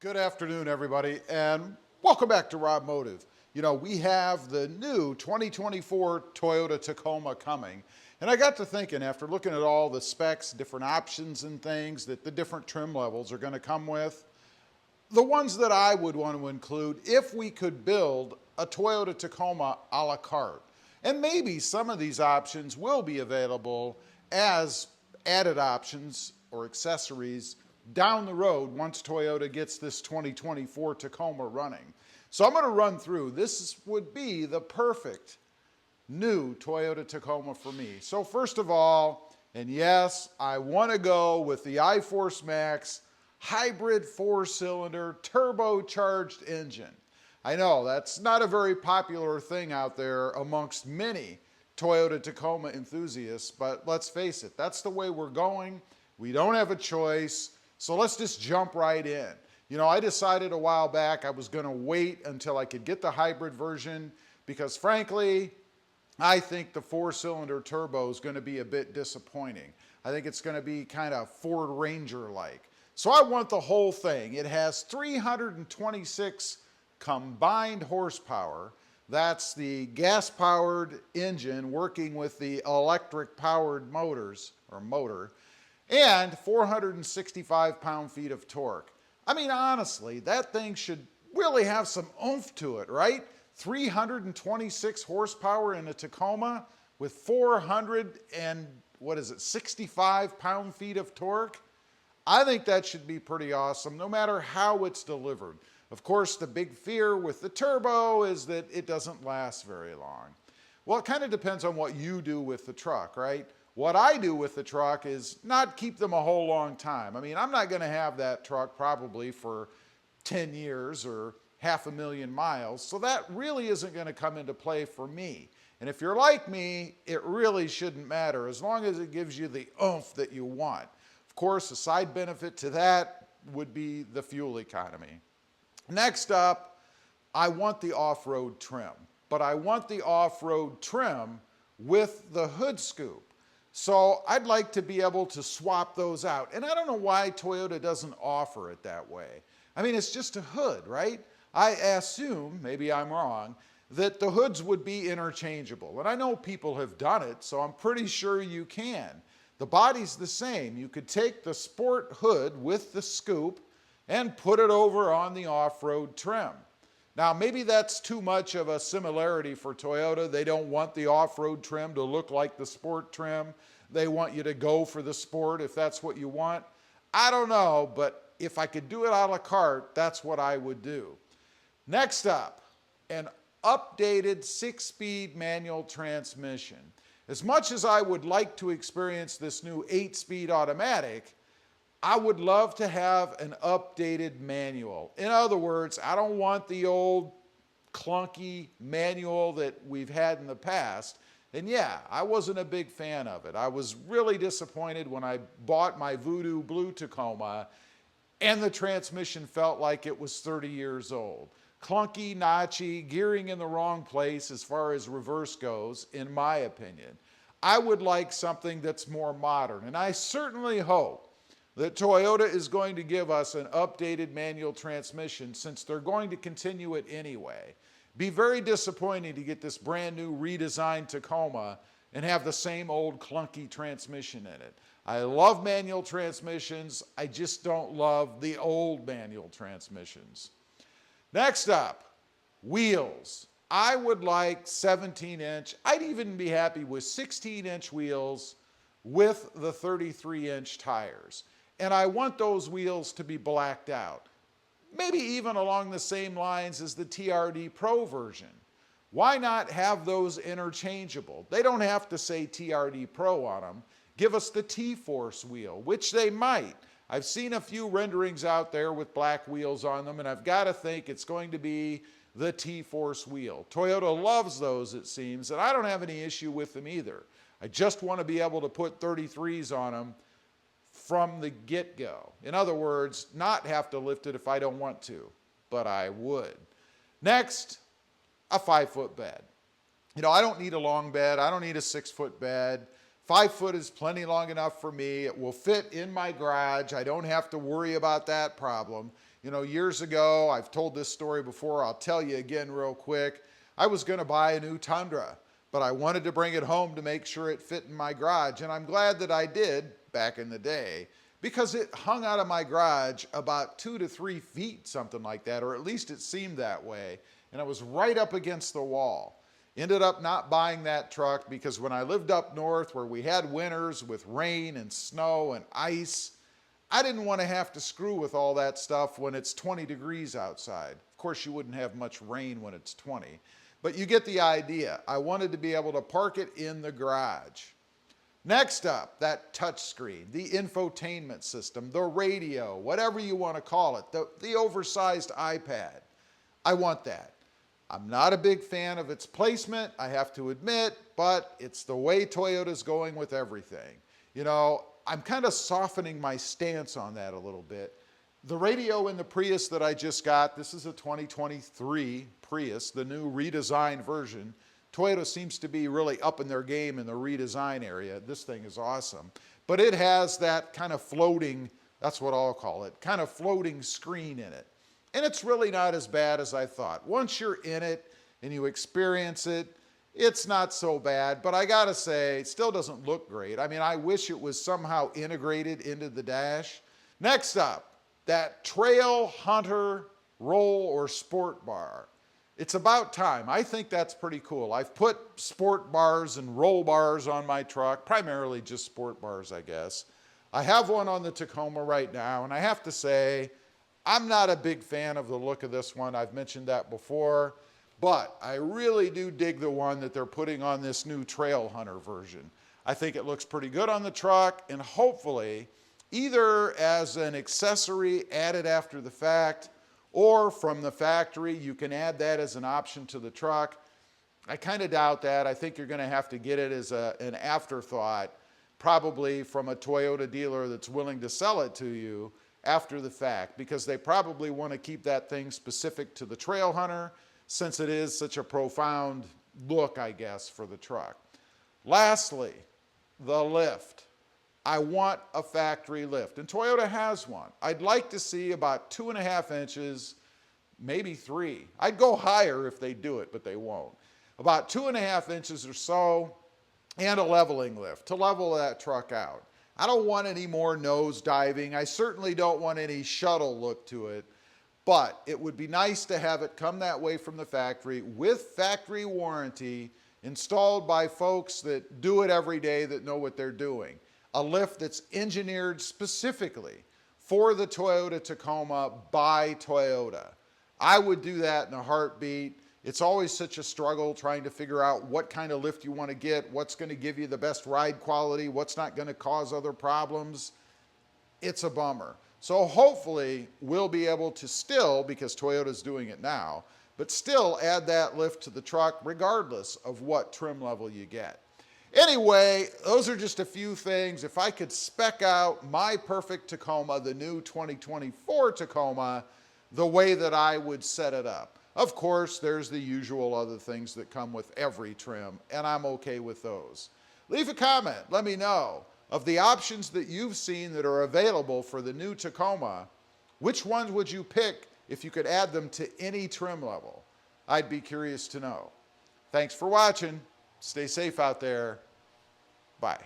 Good afternoon, everybody, and welcome back to RobMotive. You know, we have the new 2024 Toyota Tacoma coming, and I got to thinking after looking at all the specs, different options and things that the different trim levels are going to come with, the ones that I would want to include if we could build a Toyota Tacoma a la carte. And maybe some of these options will be available as added options or accessories down the road once Toyota gets this 2024 Tacoma running. So I'm going to run through. This would be the perfect new Toyota Tacoma for me. So first of all, and yes, I want to go with the iForce Max hybrid 4-cylinder turbocharged engine. I know that's not a very popular thing out there amongst many Toyota Tacoma enthusiasts, but let's face it, that's the way we're going. We don't have a choice. So let's just jump right in. You know, I decided a while back I was going to wait until I could get the hybrid version because frankly, I think the 4-cylinder turbo is going to be a bit disappointing. I think it's going to be kind of Ford Ranger-like. So I want the whole thing. It has 326 combined horsepower. That's the gas-powered engine working with the electric-powered motors, or motor, and 465 pound-feet of torque. I mean, honestly, that thing should really have some oomph to it, right? 326 horsepower in a Tacoma with 65 pound-feet of torque. I think that should be pretty awesome, no matter how it's delivered. Of course, the big fear with the turbo is that it doesn't last very long. Well, it kind of depends on what you do with the truck, right? What I do with the truck is not keep them a whole long time. I mean, I'm not going to have that truck probably for 10 years or 500,000 miles, so that really isn't going to come into play for me. And if you're like me, it really shouldn't matter as long as it gives you the oomph that you want. Of course, a side benefit to that would be the fuel economy. Next up, I want the off-road trim, but I want the off-road trim with the hood scoop. So I'd like to be able to swap those out. And I don't know why Toyota doesn't offer it that way. I mean, it's just a hood, right? I assume, maybe I'm wrong, that the hoods would be interchangeable. And I know people have done it, so I'm pretty sure you can. The body's the same. You could take the sport hood with the scoop and put it over on the off-road trim. Now, maybe that's too much of a similarity for Toyota. They don't want the off-road trim to look like the sport trim. They want you to go for the sport if that's what you want. I don't know, but if I could do it a la carte, that's what I would do. Next up, an updated 6-speed manual transmission. As much as I would like to experience this new 8-speed automatic, I would love to have an updated manual. In other words, I don't want the old clunky manual that we've had in the past. And yeah, I wasn't a big fan of it. I was really disappointed when I bought my Voodoo Blue Tacoma and the transmission felt like it was 30 years old. Clunky, notchy, gearing in the wrong place as far as reverse goes, in my opinion. I would like something that's more modern, and I certainly hope that Toyota is going to give us an updated manual transmission since they're going to continue it anyway. Be very disappointing to get this brand new redesigned Tacoma and have the same old clunky transmission in it. I love manual transmissions, I just don't love the old manual transmissions. Next up, wheels. I would like 17-inch, I'd even be happy with 16-inch wheels with the 33-inch tires. And I want those wheels to be blacked out. Maybe even along the same lines as the TRD Pro version. Why not have those interchangeable? They don't have to say TRD Pro on them. Give us the T-Force wheel, which they might. I've seen a few renderings out there with black wheels on them, and I've got to think it's going to be the T-Force wheel. Toyota loves those, it seems, and I don't have any issue with them either. I just want to be able to put 33s on them from the get-go. In other words, not have to lift it if I don't want to, but I would. Next, a 5-foot bed. You know, I don't need a long bed. I don't need a 6-foot bed. 5 foot is plenty long enough for me. It will fit in my garage. I don't have to worry about that problem. You know, years ago, I've told this story before, I'll tell you again real quick. I was gonna buy a new Tundra, but I wanted to bring it home to make sure it fit in my garage, and I'm glad that I did back in the day, because it hung out of my garage about 2 to 3 feet, something like that, or at least it seemed that way, and I was right up against the wall. Ended up not buying that truck because when I lived up north where we had winters with rain and snow and ice, I didn't want to have to screw with all that stuff when it's 20 degrees outside. Of course, you wouldn't have much rain when it's 20, but you get the idea. I wanted to be able to park it in the garage. Next up, that touch screen, the infotainment system, the radio, whatever you want to call it, the oversized iPad. I want that. I'm not a big fan of its placement, I have to admit, but it's the way Toyota's going with everything. You know, I'm kind of softening my stance on that a little bit. The radio in the Prius that I just got, this is a 2023 Prius, the new redesigned version. Toyota seems to be really up in their game in the redesign area. This thing is awesome. But it has that kind of floating, that's what I'll call it, kind of floating screen in it. And it's really not as bad as I thought. Once you're in it and you experience it, it's not so bad, but I gotta say, it still doesn't look great. I mean, I wish it was somehow integrated into the dash. Next up, that Trail Hunter roll or sport bar. It's about time. I think that's pretty cool. I've put sport bars and roll bars on my truck, primarily just sport bars, I guess. I have one on the Tacoma right now, and I have to say, I'm not a big fan of the look of this one. I've mentioned that before, but I really do dig the one that they're putting on this new Trail Hunter version. I think it looks pretty good on the truck, and hopefully, either as an accessory added after the fact, or from the factory, you can add that as an option to the truck. I kind of doubt that. I think you're going to have to get it as an afterthought, probably from a Toyota dealer that's willing to sell it to you after the fact, because they probably want to keep that thing specific to the Trail Hunter since it is such a profound look, I guess, for the truck. Lastly, the lift. I want a factory lift, and Toyota has one. I'd like to see about 2.5 inches, maybe 3. I'd go higher if they do it, but they won't. About 2.5 inches or so, and a leveling lift to level that truck out. I don't want any more nose diving. I certainly don't want any shuttle look to it, but it would be nice to have it come that way from the factory with factory warranty installed by folks that do it every day that know what they're doing. A lift that's engineered specifically for the Toyota Tacoma by Toyota. I would do that in a heartbeat. It's always such a struggle trying to figure out what kind of lift you want to get, what's going to give you the best ride quality, what's not going to cause other problems. It's a bummer. So hopefully we'll be able to still, because Toyota's doing it now, but still add that lift to the truck regardless of what trim level you get. Anyway, those are just a few things. If I could spec out my perfect Tacoma, the new 2024 Tacoma, the way that I would set it up. Of course, there's the usual other things that come with every trim, and I'm okay with those. Leave a comment. Let me know. Of the options that you've seen that are available for the new Tacoma, which ones would you pick if you could add them to any trim level? I'd be curious to know. Thanks for watching. Stay safe out there. Bye.